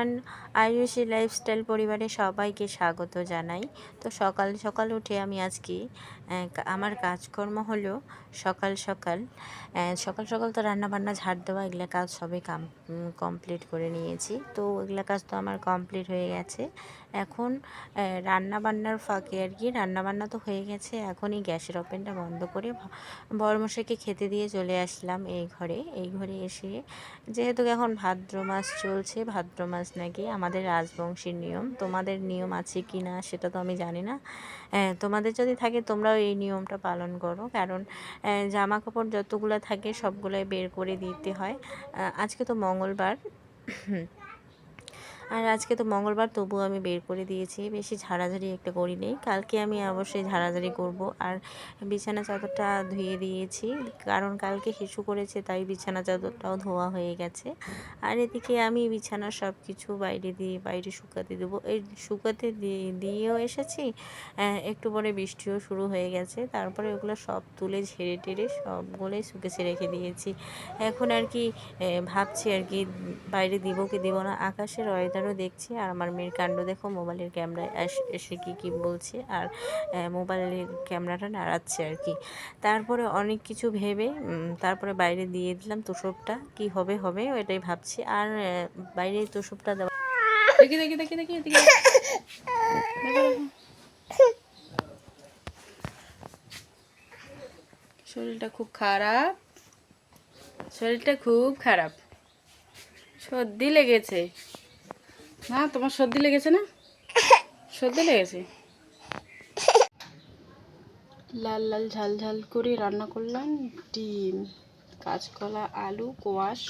Everyone, Ayushi lifestyle পরিবারে সবাইকে স্বাগত জানাই। তো সকাল সকাল উঠে আমি আজকে আমার কাজকর্ম হলো সকাল সকাল সকাল সকাল তো রান্নাবান্না ঝাড় দেওয়া এগুলো কাজ সবই কমপ্লিট করে নিয়েছি। তো এগুলো কাজ তো আমার কমপ্লিট হয়ে গেছে। এখন রান্নাবান্নার ফাঁকে আর কি, রান্নাবান্না তো হয়ে গেছে, এখনই গ্যাসের ওভেনটা বন্ধ করে বড়মশাইকে খেতে দিয়ে চলে আসলাম এই ঘরে এসে, যেহেতু এখন ভাদ্র মাস চলছে, ভাদ্র মাস নাকি আমাদের রাজবংশীর নিয়ম। তোমাদের নিয়ম আছে কি না সেটা তো আমি জানি না। তোমাদের যদি থাকে তোমরাও এই নিয়মটা পালন করো, কারণ জামা কাপড় যতগুলো থাকে সবগুলোই বের করে দিতে হয়। আজকে তো মঙ্গলবার তবুও আমি বের করে দিয়েছি, বেশি ঝাড়াঝাড়ি একটা করি নেই। কালকে আমি অবশ্যই ঝাড়াঝাড়ি করব। আর বিছানা চাদরটা ধুয়ে দিয়েছি, কারণ কালকে হিসু করেছে, তাই বিছানা চাদরটাও ধোয়া হয়ে গেছে। আর এদিকে আমি বিছানার সব কিছু বাইরে শুকাতে দেবো। এই শুকাতে দিয়েও এসেছি, একটু পরে বৃষ্টিও শুরু হয়ে গেছে। তারপরে ওগুলো সব তুলে ঝেড়ে টেড়ে সবগুলোই শুকেছে রেখে দিয়েছি। এখন আর কি ভাবছি আর কি বাইরে দিব কি দিব না। আকাশের ওয়েদারও দেখছি, আর আমার মেয়ের কাণ্ড দেখো, মোবাইলের ক্যামেরায় এসে কি বলছে, আর মোবাইলের ক্যামেরাটা নাড়াচ্ছে আর কি। তারপরে অনেক কিছু ভেবে তারপরে বাইরে দিয়ে দিলাম। তোষবটা কি হবে হবে এটাই ভাবছি। আর বাইরে তোষবটা দেওয়া, দেখি দেখি দেখি দেখি দেখি শরীরটা খুব খারাপ, শরীরটা খুব খারাপ, সর্দি লেগেছে না? তোমার সর্দি লেগেছে না? সর্দি লেগেছে। লাল লাল ঝাল ঝাল করে রান্না করলাম ডিম, কাঁচকলা, আলু, কোয়াশ।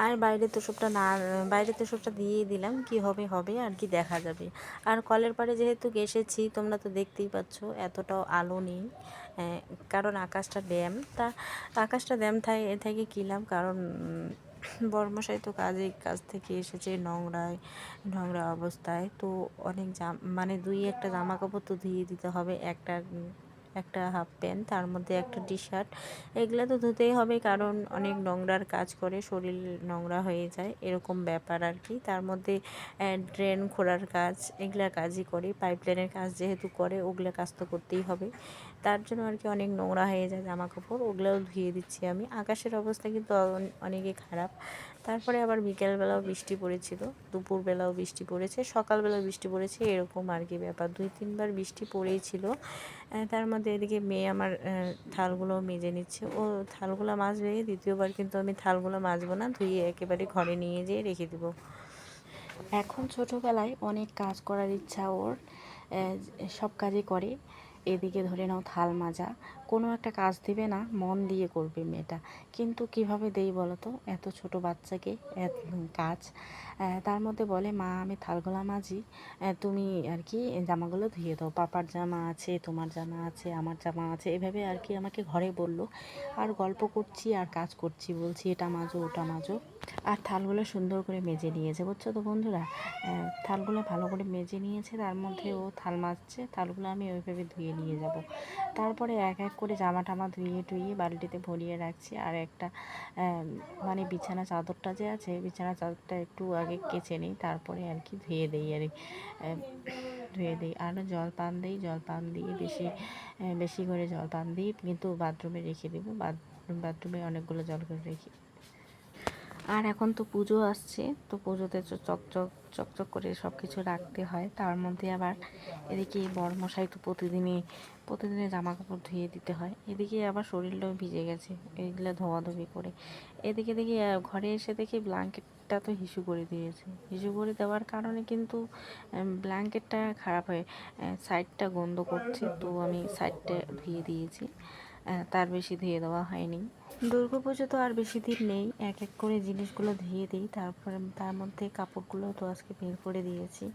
আর বাইরে তোষবটা দিয়ে দিলাম। কি হবে হবে, আর কি দেখা যাবে। আর কলের পাড়ে যেহেতু এসেছি, তোমরা তো দেখতেই পাচ্ছ এতটাও আলো নেই, কারণ আকাশটা ড্যাম থেকে কিলাম, কারণ বর্মশাই তো কাজ থেকে এসেছে নোংরা অবস্থায়। তো অনেক মানে দুই একটা জামা কাপড় তো ধুয়ে দিতে হবে, একটা হাফ প্যান্ট, তার মধ্যে একটা টি শার্ট, এগুলো তো ধুতেই হবে, কারণ অনেক নোংরার কাজ করে, শরীর নোংরা হয়ে যায়, এরকম ব্যাপার আর কি। তার মধ্যে ড্রেন খোঁড়ার কাজ, এগুলা কাজই করে, পাইপলাইনের কাজ যেহেতু করে, ওগুলো কাজ তো করতেই হবে। তার জন্য আর কি অনেক নোংরা হয়ে যায় জামা কাপড়, ওগুলোও ধুয়ে দিচ্ছি আমি। আকাশের অবস্থা কিন্তু অনেকই খারাপ। তারপরে আবার বিকেলবেলাও বৃষ্টি পড়েছিল, দুপুরবেলাও বৃষ্টি পড়েছে, সকালবেলাও বৃষ্টি পড়েছে, এরকম আর কি ব্যাপার। 2-3 বার বৃষ্টি পড়েই ছিল। তার মধ্যে এদিকে মেয়ে আমার থালগুলো মেজে নিচ্ছে। ও থালগুলো মাজবে, দ্বিতীয়বার কিন্তু আমি থালগুলো মাজবো না, ধুয়ে একেবারে ঘরে নিয়ে যেয়ে রেখে দেবো। এখন ছোটোবেলায় অনেক কাজ করার ইচ্ছা ওর, সব কাজই করে। এদিকে ধরে নাও থাল মাজা, কোনো একটা কাজ দিবে না, মন দিয়ে করবে মেয়েটা, কিন্তু কিভাবে দেই বলো তো এত ছোট বাচ্চাকে কাজ। তার মধ্যে বলে, মা আমি থালগুলো মাজি, তুমি আর কি জামাগুলো ধুয়ে দাও, পাপার জামা আছে, তোমার জামা আছে, আমার জামা আছে, এভাবে আর কি আমাকে ঘরে বললো। আর গল্প করছি আর কাজ করছি, বলছি এটা মাজো ওটা মাজো। আর থালগুলো সুন্দর করে মেজে নিয়েছে, বুঝছো তো বন্ধুরা। থালগুলো ভালো করে মেজে নিয়েছে, তার মধ্যে ও থাল মাজছে, থালগুলো আমি ওইভাবে ধুয়ে নিয়ে যাব। তারপরে এক এক করে জামা টামা ধুয়ে টুয়ে বালতিতে ভরিয়ে রাখছি। আর একটা মানে বিছানা চাদরটা যে আছে, বিছানা চাদরটা একটু আগে কেচে নিই, তারপরে আর কি ধুয়ে দিই আর জলপান দিয়ে বেশি করে জলপান দিই, কিন্তু বাথরুমে রেখে দেবো, বাথরুমে অনেকগুলো জল করে রেখে। আর এখন তো পুজো আসছে, তো পুজোতে তো চকচক করে সব কিছু রাখতে হয়। তার মধ্যে আবার এদিকে বড়মশাই তো প্রতিদিনে জামা কাপড় ধুয়ে দিতে হয়, এদিকে আবার শরীরটাও ভিজে গেছে এইগুলো ধোয়াধুয়ি করে। এদিকে দেখি ঘরে এসে দেখি ব্ল্যাঙ্কেটটা তো হিসু করে দিয়েছে। হিসু করে দেওয়ার কারণে কিন্তু ব্ল্যাঙ্কেটটা খারাপ হয়ে সাইডটা গন্ধ করছে, তো আমি সাইডটা ধুয়ে দিয়েছি, তার বেশি ধুয়ে দেওয়া হয়নি। দুর্গাপুজো তো আর বেশি দিন নেই, এক এক করে জিনিসগুলো ধুয়ে দিই, তারপরে তার মধ্যে কাপড়গুলো তো আজকে বের করে দিয়েছি।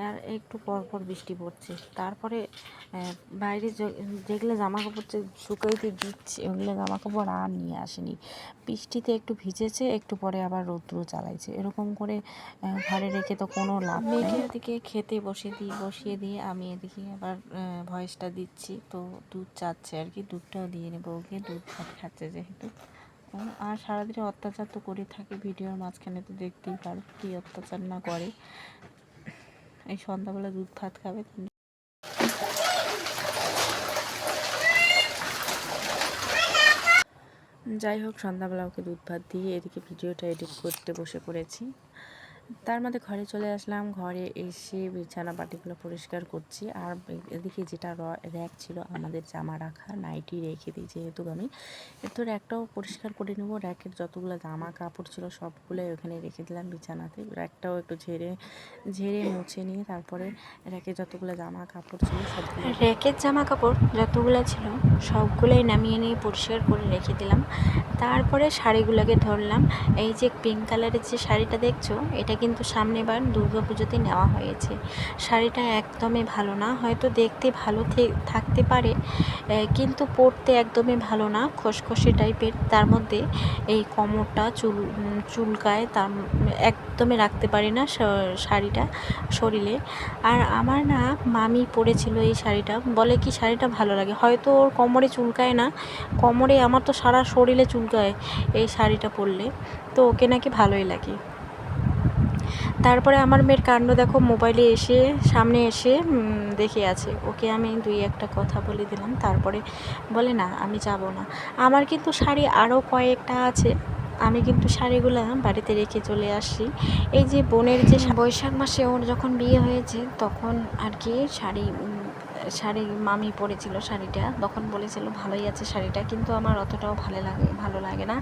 আর একটু পর পর বৃষ্টি পড়ছে, তারপরে বাইরে যেগুলো জামা কাপড় শুকাইতে দিচ্ছি, ওগুলো জামা কাপড় আর নিয়ে আসেনি। বৃষ্টিতে একটু ভিজেছে, একটু পরে আবার রৌদ্র চালাইছে, এরকম করে ঘরে রেখে তো কোনো লাভ নেই। মেয়েকে এদিকে খেতে বসিয়ে দিয়ে আমি এদিকে আবার ভয়েসটা দিচ্ছি, তো দুধ চাচ্ছে আর কি, দুধটাও দিয়ে নেবো ওকে, দুধ ভাত খাচ্ছে যেহেতু, থাকো। আর সারাদিনে অত্যাচার তো করে থাকে, ভিডিওর মাঝখানে তো দেখতেই পারো কী অত্যাচার না করে। এই সন্ধ্যাবেলা দুধ ভাত খাবে। যাই হোক, সন্ধ্যাবেলা ওকে দুধ ভাত দিয়ে এদিকে ভিডিওটা এডিট করতে বসে পড়েছি। তার মধ্যে ঘরে চলে আসলাম। ঘরে এসে বিছানা পাটিগুলো পরিষ্কার করছি। আর এদিকে যেটা র্যাক ছিল আমাদের জামা রাখা, নাইটি রেখে দিই যেহেতু আমি, তো র্যাকটাও পরিষ্কার করে নেব। র্যাকের যতগুলো জামা কাপড় ছিল সবগুলোই ওখানে রেখে দিলাম বিছানাতে। র্যাকটাও একটু ঝেড়ে মুছে নিয়ে তারপরে র্যাকে যতগুলো জামা কাপড় ছিল সবগুলো, র্যাকের জামা কাপড় যতগুলো ছিল সবগুলোই নামিয়ে নিয়ে পরিষ্কার করে রেখে দিলাম। তারপরে শাড়িগুলোকে ধরলাম। এই যে পিঙ্ক কালারের যে শাড়িটা দেখছো, এটা কিন্তু সামনেবার দুর্গাপুজোতে নেওয়া হয়েছে। শাড়িটা একদমই ভালো না, হয়তো দেখতে ভালো থাকতে পারে কিন্তু পরতে একদমই ভালো না, খসখসে টাইপের। তার মধ্যে এই কোমরটা চুলকায়, তার একদমই রাখতে পারি না শাড়িটা শরীরে। আর আমার না মামি পরেছিল এই শাড়িটা, বলে কি শাড়িটা ভালো লাগে, হয়তো ওর কোমরে চুলকায় না, কোমরে আমার তো সারা শরীরে চুলকায় এই শাড়িটা পরলে, তো ওকে নাকি ভালোই লাগে। তারপরে আমার মেয়ের কাণ্ড দেখো, মোবাইলে এসে সামনে এসে দেখে আছে। ওকে আমি 2-1টা কথা বলে দিলাম, তারপরে বলে না আমি যাব না। আমার কিন্তু শাড়ি আরও কয়েকটা আছে, আমি কিন্তু শাড়িগুলো বাড়িতে রেখে চলে আসি। এই যে বোনের যে বৈশাখ মাসে ওর যখন বিয়ে হয়েছে তখন আর কি শাড়ি মামি পরেছিল শাড়িটা, তখন বলেছিল ভালোই আছে শাড়িটা, কিন্তু আমার অতটাও ভালো লাগে না।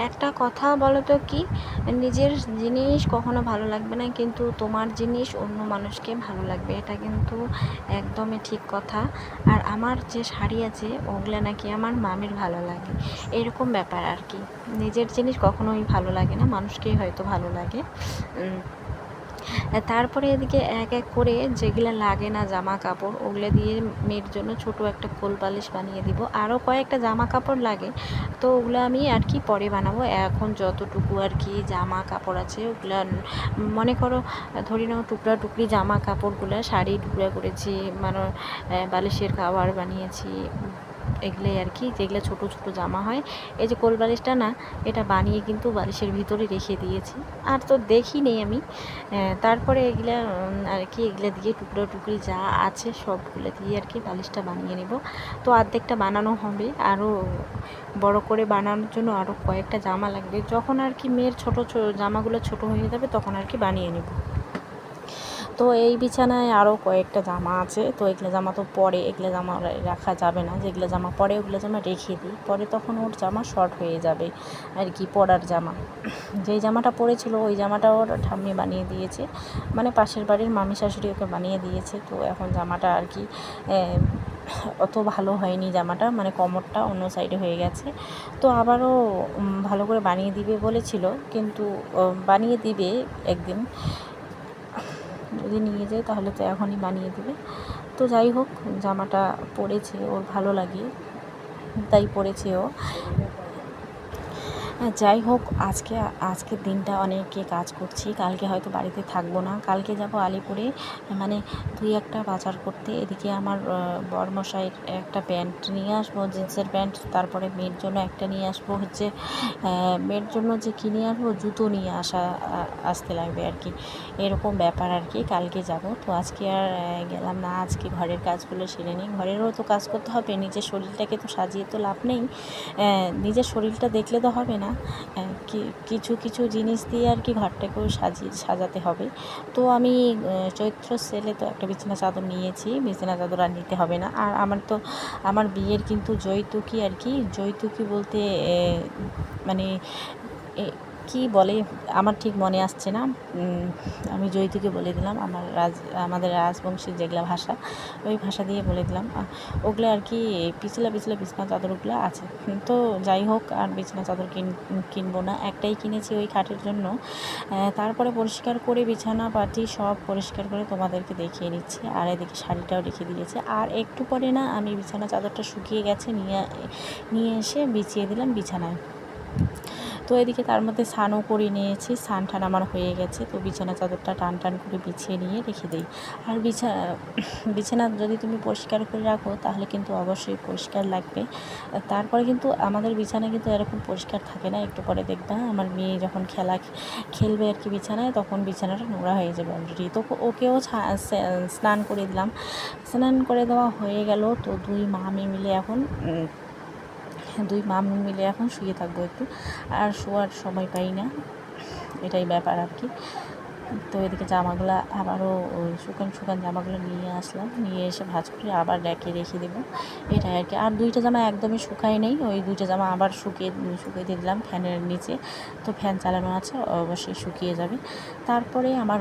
একটা কথা বলো তো, কি নিজের জিনিস কখনো ভালো লাগবে না, কিন্তু তোমার জিনিস অন্য মানুষকে ভালো লাগবে, এটা কিন্তু একদমই ঠিক কথা। আর আমার যে শাড়ি আছে ওগুলো নাকি আমার মামির ভালো লাগে, এরকম ব্যাপার আর কি। নিজের জিনিস কখনোই ভালো লাগে না, মানুষকেই হয়তো ভালো লাগে। তারপরে এদিকে এক এক করে যেগুলো লাগে না জামা কাপড়, ওগুলো দিয়ে মেয়ের জন্য ছোট একটা কোল বালিশ বানিয়ে দিব। আরও কয়েকটা জামা কাপড় লাগে, তো ওগুলো আমি আর কি পরে বানাবো। এখন যতটুকু আর কি জামা কাপড় আছে ওগুলো মনে করো, ধরি নাও টুকরি জামা কাপড়গুলো, শাড়ি টুকরা করেছি, মানে বালিশের কাভার বানিয়েছি, এগুলোই আর কি, যেগুলো ছোট ছোট জামা হয়। এই যে কোল বালিশটা না, এটা বানিয়ে কিন্তু বালিশের ভিতরে রেখে দিয়েছি, আর তো দেখিনি আমি। তারপরে এগুলা আর কি, এগুলো দিয়ে টুকরি যা আছে সবগুলো দিয়ে আর কি বালিশটা বানিয়ে নেব। তো অর্ধেকটা বানানো হবে, আরও বড় করে বানানোর জন্য আরও কয়েকটা জামা লাগবে। যখন আর কি মেয়ের ছোট জামাগুলো ছোট হয়ে যাবে তখন আর কি বানিয়ে নেব। তো এই বিছানায় আরও কয়েকটা জামা আছে, তো এগুলো জামা তো পরে, এগুলো জামা রাখা যাবে না, যেগুলো জামা পরে ওগুলো জামা রেখে দিই, পরে তখন ওর জামা শর্ট হয়ে যাবে আর কি, পরার জামা। যেই জামাটা পরেছিল ওই জামাটা ওর ঠাম্মি বানিয়ে দিয়েছে, মানে পাশের বাড়ির মামি শাশুড়ি ওকে বানিয়ে দিয়েছে। তো এখন জামাটা আর কি অত ভালো হয়নি জামাটা, মানে কোমরটা অন্য সাইডে হয়ে গেছে। তো আবারও ভালো করে বানিয়ে দিবে বলেছিল, কিন্তু বানিয়ে দিবে একদিন, যদি নিয়ে যায় তাহলে তো এখনই বানিয়ে দেবে। তো যাই হোক, জামাটা পরেছে, ওর ভালো লাগে তাই পরেছে ও। যাই হোক, আজকের দিনটা অনেকে কাজ করছি, কালকে হয়তো বাড়িতে থাকবো না, কালকে যাব আলিপুরে, মানে 2-1টা বাজার করতে। এদিকে আমার বরমশাইয়ের একটা প্যান্ট নিয়ে আসবো, জিন্সের প্যান্ট, তারপরে মেয়ের জন্য একটা নিয়ে আসবো, হচ্ছে মেয়ের জন্য যে কিনে আসবো জুতো নিয়ে আসতে লাগবে আর কি, এরকম ব্যাপার আর কি। কালকে যাব, তো আজকে আর গেলাম না, আজকে ঘরের কাজগুলো সেরে নিই। ঘরেরও তো কাজ করতে হবে, নিজের শরীরটাকে তো সাজিয়ে তো লাভ নেই, নিজের শরীরটা দেখলে তো হবে না, কিছু জিনিস দিয়ে আর কি ঘরটাকেও সাজাতে হবে। তো আমি চৈত্র সেলে তো একটা বিছানা চাদর নিয়েছি, বিছানা চাদর আর নিতে হবে না। আর আমার বিয়ের কিন্তু যৌতুকি আর কি, যৌতুকি বলতে মানে কি বলে আমার ঠিক মনে আসছে না, আমি যৌতুকে বলে দিলাম, আমাদের রাজবংশীর যেগুলো ভাষা, ওই ভাষা দিয়ে বলে দিলাম। ওগুলো আর কি পিছলা বিছানা চাদরগুলো আছে। তো যাই হোক, আর বিছানা চাদর কিনবো না, একটাই কিনেছি ওই খাটের জন্য। তারপরে পরিষ্কার করে বিছানা পাটি সব পরিষ্কার করে তোমাদেরকে দেখিয়ে নিচ্ছি। আর এদিকে শাড়িটাও রেখে দিয়েছে, আর একটু পরে না আমি বিছানা চাদরটা শুকিয়ে গেছে, নিয়ে এসে বিছিয়ে দিলাম বিছানায়। তো এদিকে তার মধ্যে স্নানও করে নিয়েছি, স্নান টান আমার হয়ে গেছে। তো বিছানা চাদরটা টান টান করে বিছিয়ে নিয়ে রেখে দিই। আর বিছানা যদি তুমি পরিষ্কার করে রাখো তাহলে কিন্তু অবশ্যই পরিষ্কার লাগবে। তারপরে কিন্তু আমাদের বিছানা কিন্তু এরকম পরিষ্কার থাকে না। একটু পরে দেখবা আমার মেয়ে যখন খেলবে আর কি বিছানায়, তখন বিছানাটা নোংরা হয়ে যাবে অলরেডি। তো ওকেও স্নান করে দিলাম। স্নান করে দেওয়া হয়ে গেল। তো দুই মামি মিলে এখন শুয়ে থাকবো একটু, আর শোয়ার সময় পাই না, এটাই ব্যাপার আর কি। তো এদিকে জামাগুলো আবারও শুকান জামাগুলো নিয়ে আসলাম, নিয়ে এসে ভাঁজ করে আবার রেখে দেবো, এটাই আর কি। আর দুইটা জামা একদমই শুকায় নেই, ওই দুইটা জামা আবার শুকিয়ে দিয়ে দিলাম ফ্যানের নিচে। তো ফ্যান চালানো আছে, অবশ্যই শুকিয়ে যাবে। তারপরে আমার